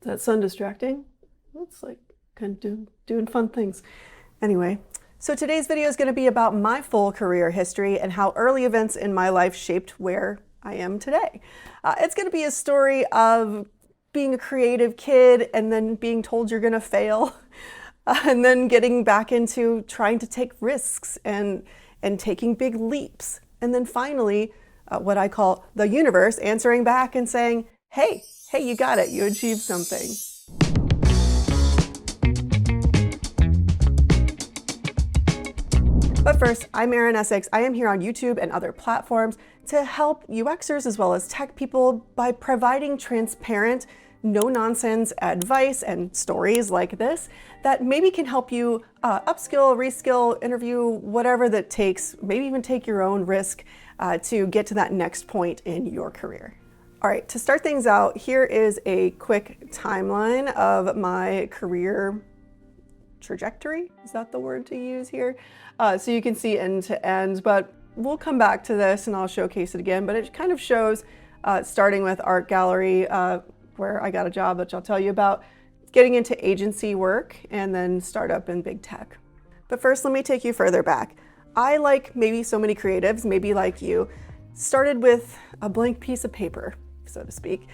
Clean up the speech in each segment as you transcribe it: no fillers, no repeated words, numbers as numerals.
Does that sound distracting? It's like kind of doing fun things. Anyway, so today's video is going to be about my full career history and how early events in my life shaped where I am today. It's going to be a story of being a creative kid and then being told you're going to fail, and then getting back into trying to take risks and taking big leaps. And then finally, what I call the universe answering back and saying, hey, you got it, you achieved something. But first, I'm Erin Essex. I am here on YouTube and other platforms to help UXers as well as tech people by providing transparent, no-nonsense advice and stories like this that maybe can help you upskill, reskill, interview, whatever that takes, maybe even take your own risk to get to that next point in your career. All right, to start things out, here is a quick timeline of my career trajectory. Is that the word to use here? So you can see end to end, but we'll come back to this and I'll showcase it again, but it kind of shows starting with art gallery, where I got a job, which I'll tell you about, getting into agency work, and then startup in big tech. But first, let me take you further back. I, like maybe so many creatives, maybe like you, started with a blank piece of paper, so to speak.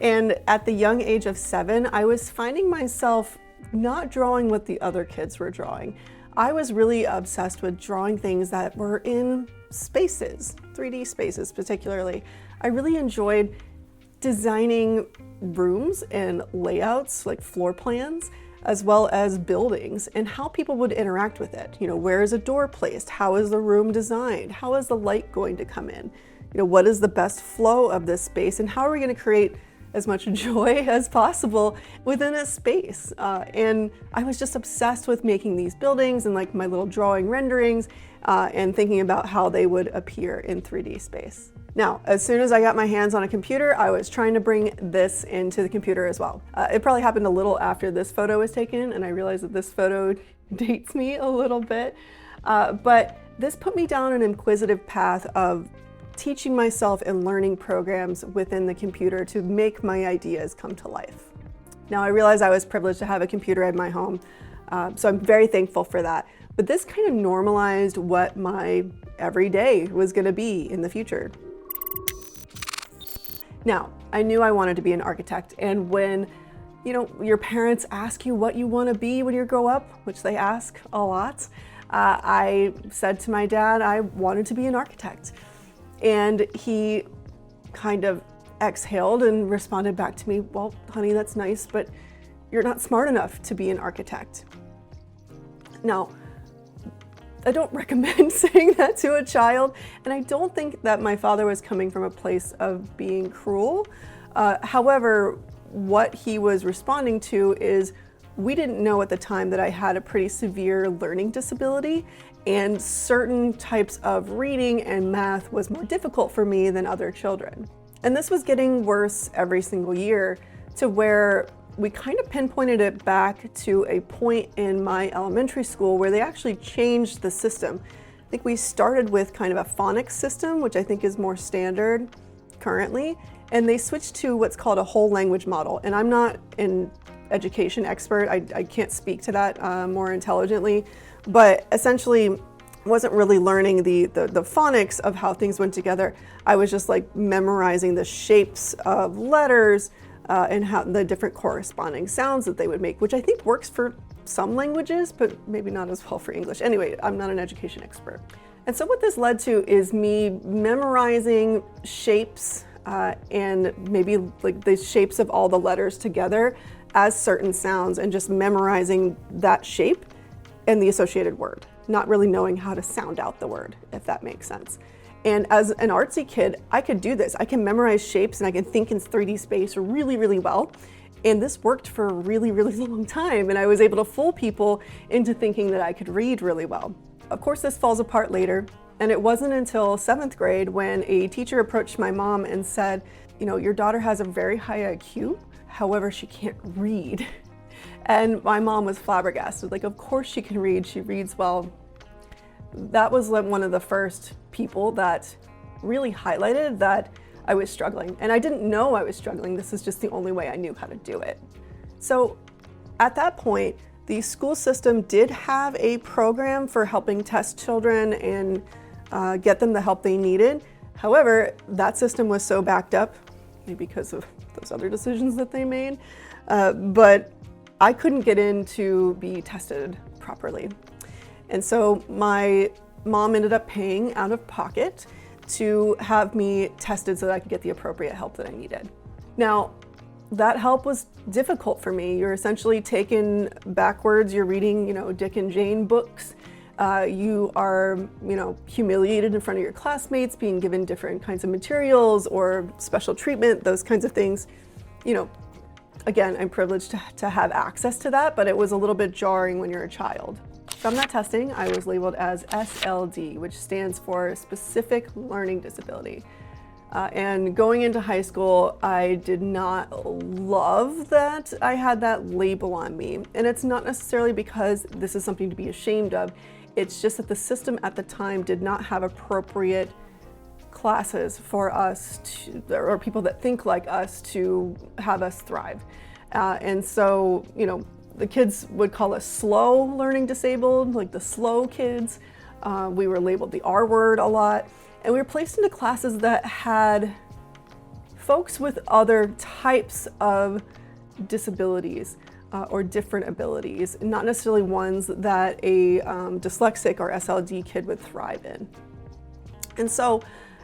And at the young age of 7, I was finding myself not drawing what the other kids were drawing. I was really obsessed with drawing things that were in spaces, 3D spaces particularly. I really enjoyed designing rooms and layouts, like floor plans, as well as buildings and how people would interact with it. You know, where is a door placed? How is the room designed? How is the light going to come in? You know, what is the best flow of this space, and how are we going to create as much joy as possible within a space? And I was just obsessed with making these buildings and like my little drawing renderings and thinking about how they would appear in 3D space. Now, as soon as I got my hands on a computer, I was trying to bring this into the computer as well. It probably happened a little after this photo was taken, and I realized that this photo dates me a little bit. But this put me down an inquisitive path of teaching myself and learning programs within the computer to make my ideas come to life. Now, I realized I was privileged to have a computer in my home, so I'm very thankful for that. But this kind of normalized what my everyday was going to be in the future. Now, I knew I wanted to be an architect, and when your parents ask you what you want to be when you grow up, which they ask a lot, I said to my dad I wanted to be an architect. And he kind of exhaled and responded back to me, well, honey, that's nice, but you're not smart enough to be an architect. Now, I don't recommend saying that to a child, and I don't think that my father was coming from a place of being cruel. However, what he was responding to is we didn't know at the time that I had a pretty severe learning disability, and certain types of reading and math was more difficult for me than other children. And this was getting worse every single year to where we kind of pinpointed it back to a point in my elementary school where they actually changed the system. I think we started with kind of a phonics system, which I think is more standard currently, and they switched to what's called a whole language model. And I'm not an education expert, I can't speak to that more intelligently, but essentially wasn't really learning the phonics of how things went together. I was just like memorizing the shapes of letters and how the different corresponding sounds that they would make, which I think works for some languages, but maybe not as well for English. Anyway, I'm not an education expert. And so what this led to is me memorizing shapes and maybe like the shapes of all the letters together as certain sounds, and just memorizing that shape and the associated word, not really knowing how to sound out the word, if that makes sense. And as an artsy kid, I could do this. I can memorize shapes and I can think in 3D space really, really well. And this worked for a really, really long time. And I was able to fool people into thinking that I could read really well. Of course, this falls apart later. And it wasn't until 7th grade when a teacher approached my mom and said, your daughter has a very high IQ, however, she can't read. And my mom was flabbergasted, like, of course she can read, she reads well. That was one of the first people that really highlighted that I was struggling. And I didn't know I was struggling, this is just the only way I knew how to do it. So at that point, the school system did have a program for helping test children and get them the help they needed. However, that system was so backed up, maybe because of those other decisions that they made, but I couldn't get in to be tested properly. And so my mom ended up paying out of pocket to have me tested so that I could get the appropriate help that I needed. Now, that help was difficult for me. You're essentially taken backwards. You're reading, Dick and Jane books. You are, humiliated in front of your classmates, being given different kinds of materials or special treatment, those kinds of things. Again, I'm privileged to have access to that, but it was a little bit jarring when you're a child. From that testing, I was labeled as SLD, which stands for Specific Learning Disability. And going into high school, I did not love that I had that label on me. And it's not necessarily because this is something to be ashamed of. It's just that the system at the time did not have appropriate classes for us or people that think like us to have us thrive. And so, the kids would call us slow learning disabled, like the slow kids. We were labeled the R word a lot. And we were placed into classes that had folks with other types of disabilities or different abilities, not necessarily ones that a dyslexic or SLD kid would thrive in. And so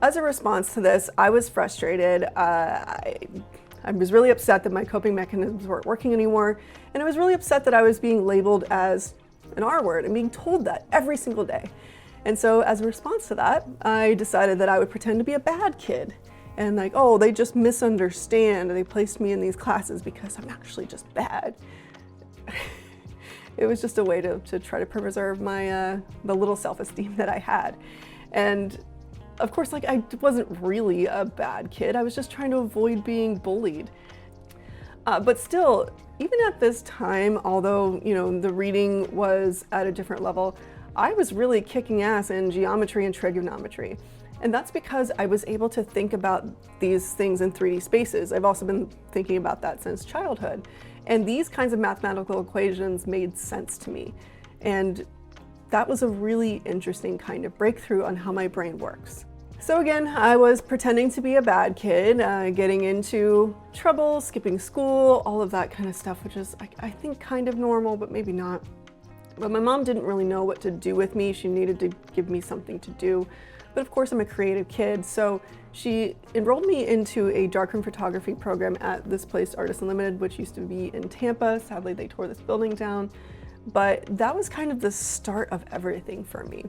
as a response to this, I was frustrated. I was really upset that my coping mechanisms weren't working anymore. And I was really upset that I was being labeled as an R word and being told that every single day. And so as a response to that, I decided that I would pretend to be a bad kid and they just misunderstand. They placed me in these classes because I'm actually just bad. It was just a way to try to preserve my the little self-esteem that I had. And of course, I wasn't really a bad kid. I was just trying to avoid being bullied. But still, even at this time, although, the reading was at a different level, I was really kicking ass in geometry and trigonometry. And that's because I was able to think about these things in 3D spaces. I've also been thinking about that since childhood. And these kinds of mathematical equations made sense to me. And that was a really interesting kind of breakthrough on how my brain works. So again, I was pretending to be a bad kid, getting into trouble, skipping school, all of that kind of stuff, which is, I think, kind of normal, but maybe not. But my mom didn't really know what to do with me. She needed to give me something to do. But of course, I'm a creative kid, so she enrolled me into a darkroom photography program at this place, Artists Unlimited, which used to be in Tampa. Sadly, they tore this building down. But that was kind of the start of everything for me.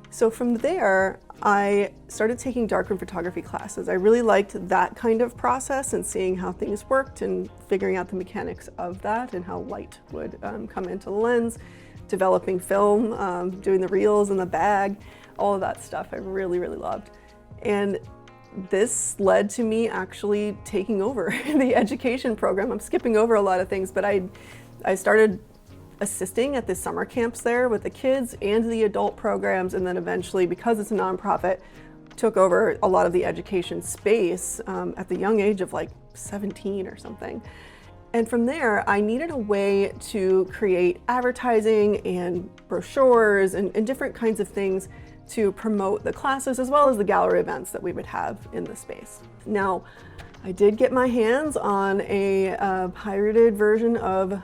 So from there, I started taking darkroom photography classes. I really liked that kind of process and seeing how things worked and figuring out the mechanics of that and how light would come into the lens, developing film, doing the reels in the bag, all of that stuff I really, really loved. And this led to me actually taking over the education program. I'm skipping over a lot of things, but I started assisting at the summer camps there with the kids and the adult programs, and then eventually, because it's a nonprofit, took over a lot of the education space at the young age of 17 or something. And from there, I needed a way to create advertising and brochures and different kinds of things to promote the classes as well as the gallery events that we would have in the space. Now, I did get my hands on a pirated version of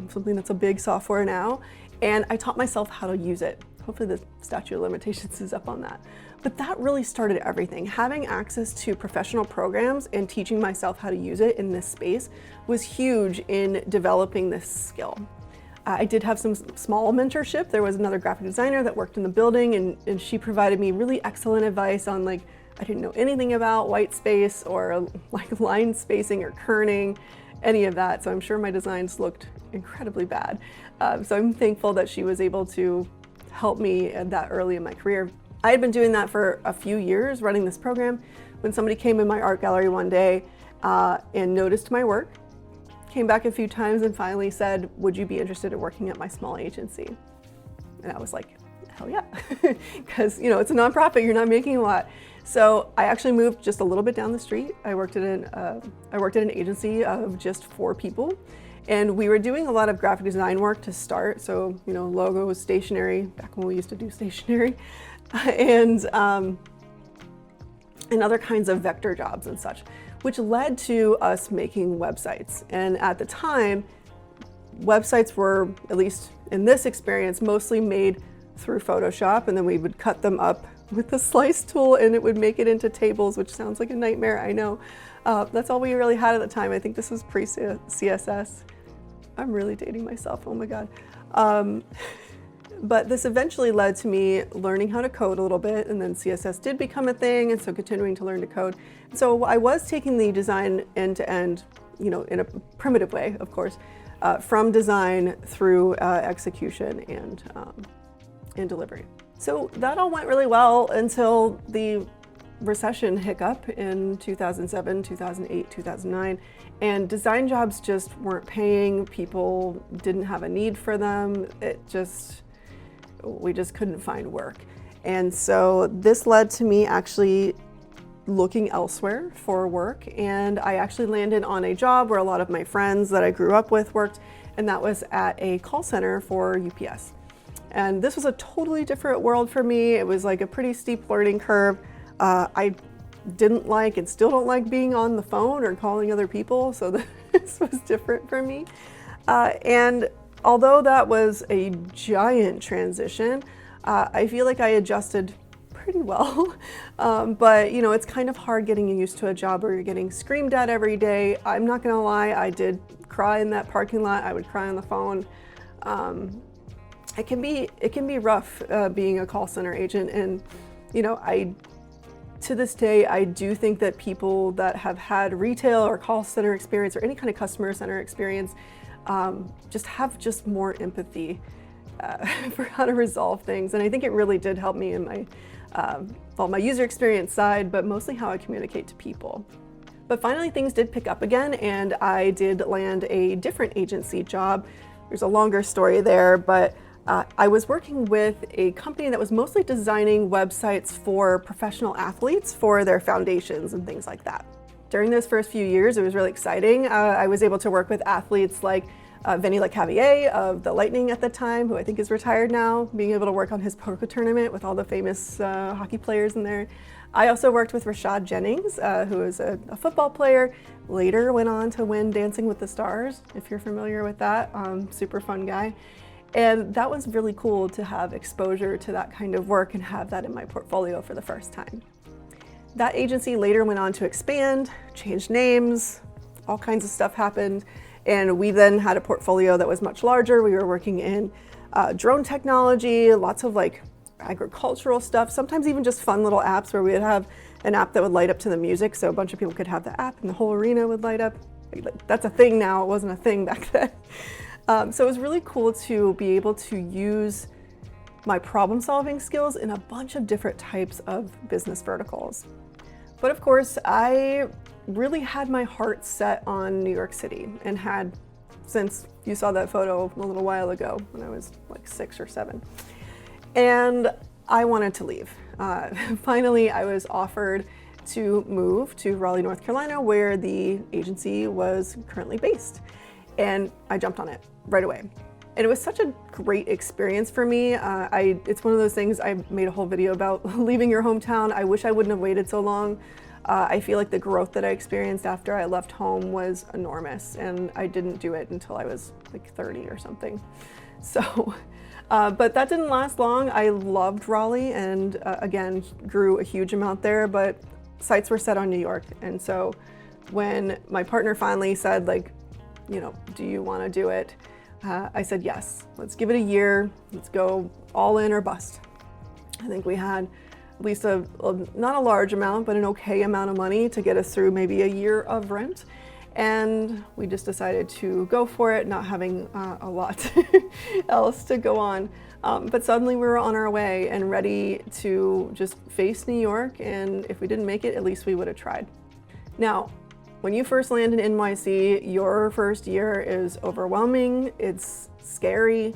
something that's a big software now, and I taught myself how to use it. Hopefully the statute of limitations is up on that. But that really started everything. Having access to professional programs and teaching myself how to use it in this space was huge in developing this skill. I did have some small mentorship. There was another graphic designer that worked in the building, and she provided me really excellent advice on I didn't know anything about white space or line spacing or kerning, any of that. So I'm sure my designs looked incredibly bad. So I'm thankful that she was able to help me that early in my career. I had been doing that for a few years, running this program, when somebody came in my art gallery one day and noticed my work, came back a few times and finally said, "Would you be interested in working at my small agency?" And I was like, hell yeah, because it's a nonprofit, you're not making a lot. So I actually moved just a little bit down the street. I worked at an agency of just 4 people, And we were doing a lot of graphic design work to start. So, you know, logos, stationery, back when we used to do stationery, and other kinds of vector jobs and such, which led to us making websites. And at the time, websites were, at least in this experience, mostly made through Photoshop, and then we would cut them up with the slice tool and it would make it into tables, which sounds like a nightmare, I know. That's all we really had at the time. I think this was pre-CSS. I'm really dating myself, oh my God. But this eventually led to me learning how to code a little bit, and then CSS did become a thing, and so continuing to learn to code. So I was taking the design end to end, you know, in a primitive way, of course, from design through execution and delivery. So that all went really well until the recession hiccup in 2007, 2008, 2009, and design jobs just weren't paying. People didn't have a need for them. We just couldn't find work. And so this led to me actually looking elsewhere for work, and I actually landed on a job where a lot of my friends that I grew up with worked, and that was at a call center for UPS. And this was a totally different world for me. It was like a pretty steep learning curve. I didn't like and still don't like being on the phone or calling other people, so this was different for me. And although that was a giant transition, I feel like I adjusted pretty well. But you know, it's kind of hard getting used to a job where you're getting screamed at every day. I'm not gonna lie, I did cry in that parking lot. I would cry on the phone. It can be rough being a call center agent, and you know, to this day, I do think that people that have had retail or call center experience or any kind of customer center experience just have more empathy for how to resolve things. And I think it really did help me in my user experience side, but mostly how I communicate to people. But finally things did pick up again, and I did land a different agency job. There's a longer story there, but I was working with a company that was mostly designing websites for professional athletes for their foundations and things like that. During those first few years, it was really exciting. I was able to work with athletes like Vinny LeCavier of the Lightning at the time, who I think is retired now, being able to work on his poker tournament with all the famous hockey players in there. I also worked with Rashad Jennings, who is a football player, later went on to win Dancing with the Stars, if you're familiar with that. Super fun guy. And that was really cool to have exposure to that kind of work and have that in my portfolio for the first time. That agency later went on to expand, changed names, all kinds of stuff happened. And we then had a portfolio that was much larger. We were working in drone technology, lots of like agricultural stuff, sometimes even just fun little apps where we would have an app that would light up to the music. So a bunch of people could have the app and the whole arena would light up. That's a thing now, it wasn't a thing back then. So it was really cool to be able to use my problem-solving skills in a bunch of different types of business verticals. But of course, I really had my heart set on New York City, and had since you saw that photo a little while ago when I was like 6 or 7. And I wanted to leave. Finally, I was offered to move to Raleigh, North Carolina, where the agency was currently based. And I jumped on it right away. And it was such a great experience for me. It's one of those things, I made a whole video about leaving your hometown. I wish I wouldn't have waited so long. I feel like the growth that I experienced after I left home was enormous, and I didn't do it until I was like 30 or something. So, but that didn't last long. I loved Raleigh, and again, grew a huge amount there, but sights were set on New York. And so when my partner finally said, like, you know, do you want to do it? I said, yes, let's give it a year. Let's go all in or bust. I think we had at least not a large amount, but an okay amount of money to get us through maybe a year of rent. And we just decided to go for it, not having a lot else to go on. But suddenly we were on our way and ready to just face New York. And if we didn't make it, at least we would have tried. Now, when you first land in NYC, your first year is overwhelming, it's scary,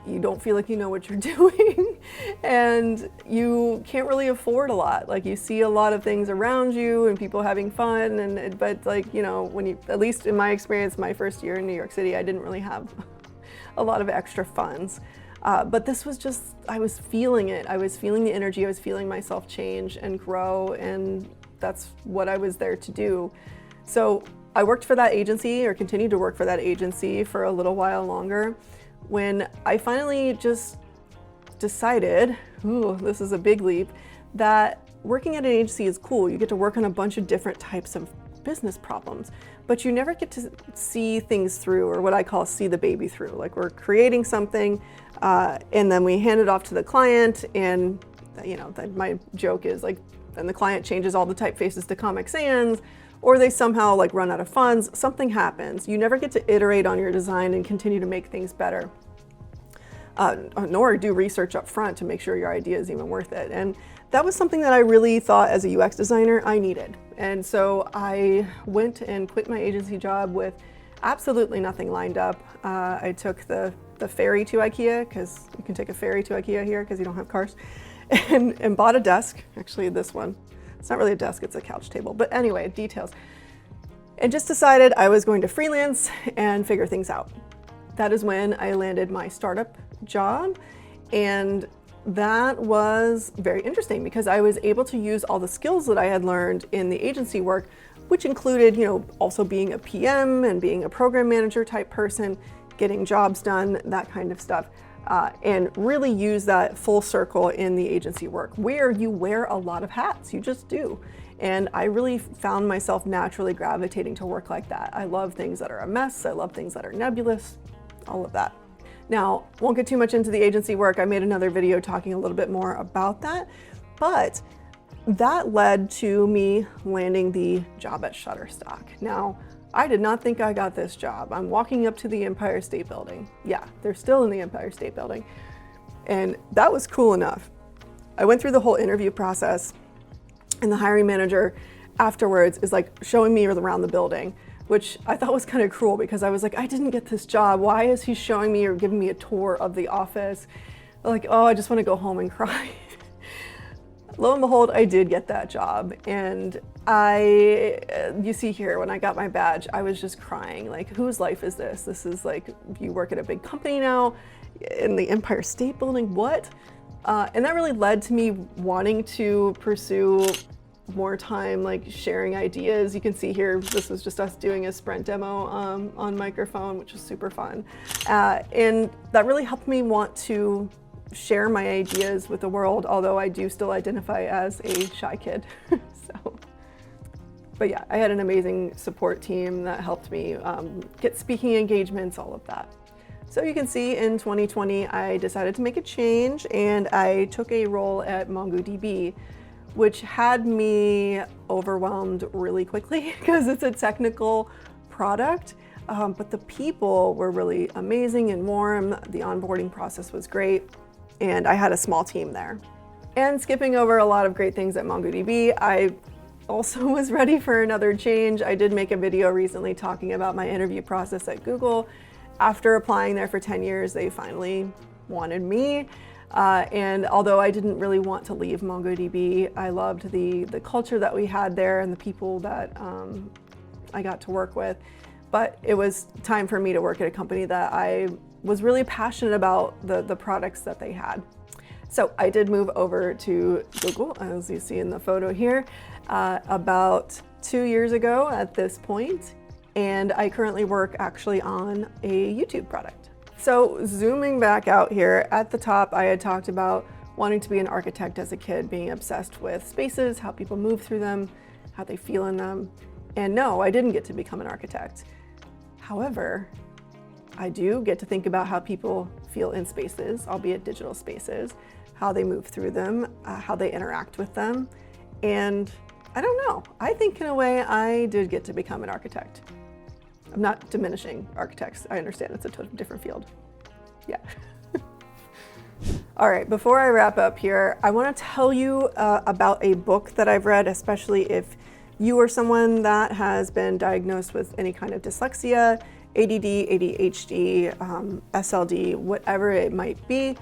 you don't feel like you know what you're doing, and you can't really afford a lot. Like, you see a lot of things around you and people having fun, but like, you know, when you, at least in my experience, my first year in New York City, I didn't really have a lot of extra funds. But this was just, I was feeling it. I was feeling the energy. I was feeling myself change and grow, and that's what I was there to do. So I worked for that agency, or continued to work for that agency, for a little while longer, when I finally just decided, ooh, this is a big leap, that working at an agency is cool. You get to work on a bunch of different types of business problems, but you never get to see things through, or what I call see the baby through. Like, we're creating something and then we hand it off to the client, and you know, my joke is like, and the client changes all the typefaces to Comic Sans, or they somehow like run out of funds, something happens. You never get to iterate on your design and continue to make things better, nor do research up front to make sure your idea is even worth it. And that was something that I really thought as a UX designer I needed. And so I went and quit my agency job with absolutely nothing lined up. I took the ferry to IKEA, because you can take a ferry to IKEA here because you don't have cars, and bought a desk, actually this one. It's not really a desk, it's a couch table, but anyway, details. And just decided I was going to freelance and figure things out. That is when I landed my startup job, and that was very interesting because I was able to use all the skills that I had learned in the agency work, which included, you know, also being a PM and being a program manager type person, getting jobs done, that kind of stuff. And really use that full circle in the agency work, where you wear a lot of hats, you just do. And I really found myself naturally gravitating to work like that. I love things that are a mess, I love things that are nebulous, all of that. Now, won't get too much into the agency work. I made another video talking a little bit more about that, but that led to me landing the job at Shutterstock. Now, I did not think I got this job. I'm walking up to the Empire State Building. Yeah, they're still in the Empire State Building. And that was cool enough. I went through the whole interview process, and the hiring manager afterwards is like showing me around the building, which I thought was kind of cruel, because I was like, I didn't get this job. Why is he showing me or giving me a tour of the office? Like, oh, I just want to go home and cry. Lo and behold, I did get that job. And you see here, when I got my badge, I was just crying. Like, whose life is this? This is like, you work at a big company now in the Empire State Building, what? And that really led to me wanting to pursue more time, like sharing ideas. You can see here, this was just us doing a sprint demo on microphone, which was super fun. And that really helped me want to share my ideas with the world, although I do still identify as a shy kid. But yeah, I had an amazing support team that helped me get speaking engagements, all of that. So you can see in 2020, I decided to make a change, and I took a role at MongoDB, which had me overwhelmed really quickly because it's a technical product, but the people were really amazing and warm. The onboarding process was great, and I had a small team there. And skipping over a lot of great things at MongoDB, I also was ready for another change. I did make a video recently talking about my interview process at Google. After applying there for 10 years, they finally wanted me. And although I didn't really want to leave MongoDB, I loved the culture that we had there and the people that I got to work with. But it was time for me to work at a company that I was really passionate about the products that they had. So I did move over to Google, as you see in the photo here, about 2 years ago at this point. And I currently work actually on a YouTube product. So zooming back out here, at the top I had talked about wanting to be an architect as a kid, being obsessed with spaces, how people move through them, how they feel in them. And no, I didn't get to become an architect. However, I do get to think about how people feel in spaces, albeit digital spaces, how they move through them, how they interact with them. And I don't know, I think in a way I did get to become an architect. I'm not diminishing architects. I understand it's a totally different field. Yeah. All right, before I wrap up here, I want to tell you about a book that I've read, especially if you are someone that has been diagnosed with any kind of dyslexia ADD, ADHD, SLD, whatever it might be,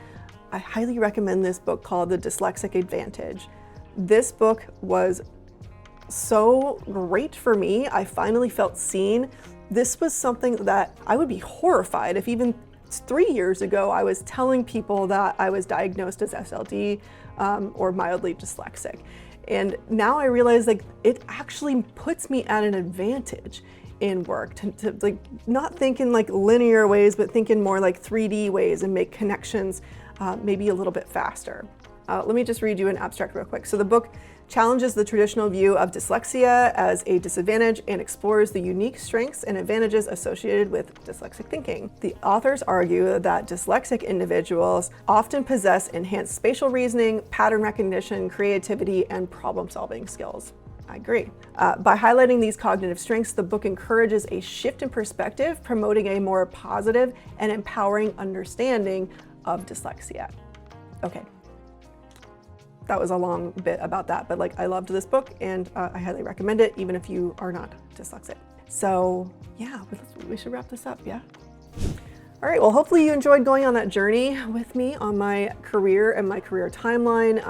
I highly recommend this book called The Dyslexic Advantage. This book was so great for me. I finally felt seen. This was something that I would be horrified if even 3 years ago I was telling people that I was diagnosed as SLD or mildly dyslexic. And now I realize like it actually puts me at an advantage in work to like not think in like linear ways, but think in more like 3D ways and make connections maybe a little bit faster. Let me just read you an abstract real quick. So the book challenges the traditional view of dyslexia as a disadvantage and explores the unique strengths and advantages associated with dyslexic thinking. The authors argue that dyslexic individuals often possess enhanced spatial reasoning, pattern recognition, creativity, and problem-solving skills. I agree. By highlighting these cognitive strengths, the book encourages a shift in perspective, promoting a more positive and empowering understanding of dyslexia. Okay. That was a long bit about that, but like I loved this book and I highly recommend it, even if you are not dyslexic. So yeah, we should wrap this up, yeah? All right, well, hopefully you enjoyed going on that journey with me on my career and my career timeline,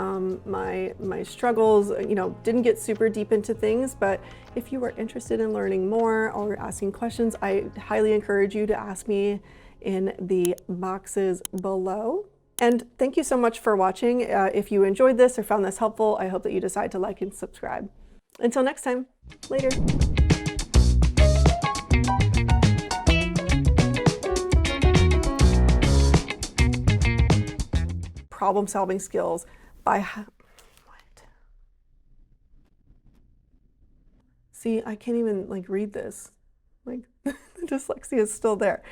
my struggles, you know, didn't get super deep into things, but if you are interested in learning more or asking questions, I highly encourage you to ask me in the boxes below. And thank you so much for watching. If you enjoyed this or found this helpful, I hope that you decide to like and subscribe. Until next time, later. Problem-solving skills by what? See, I can't even like read this. Like dyslexia is still there.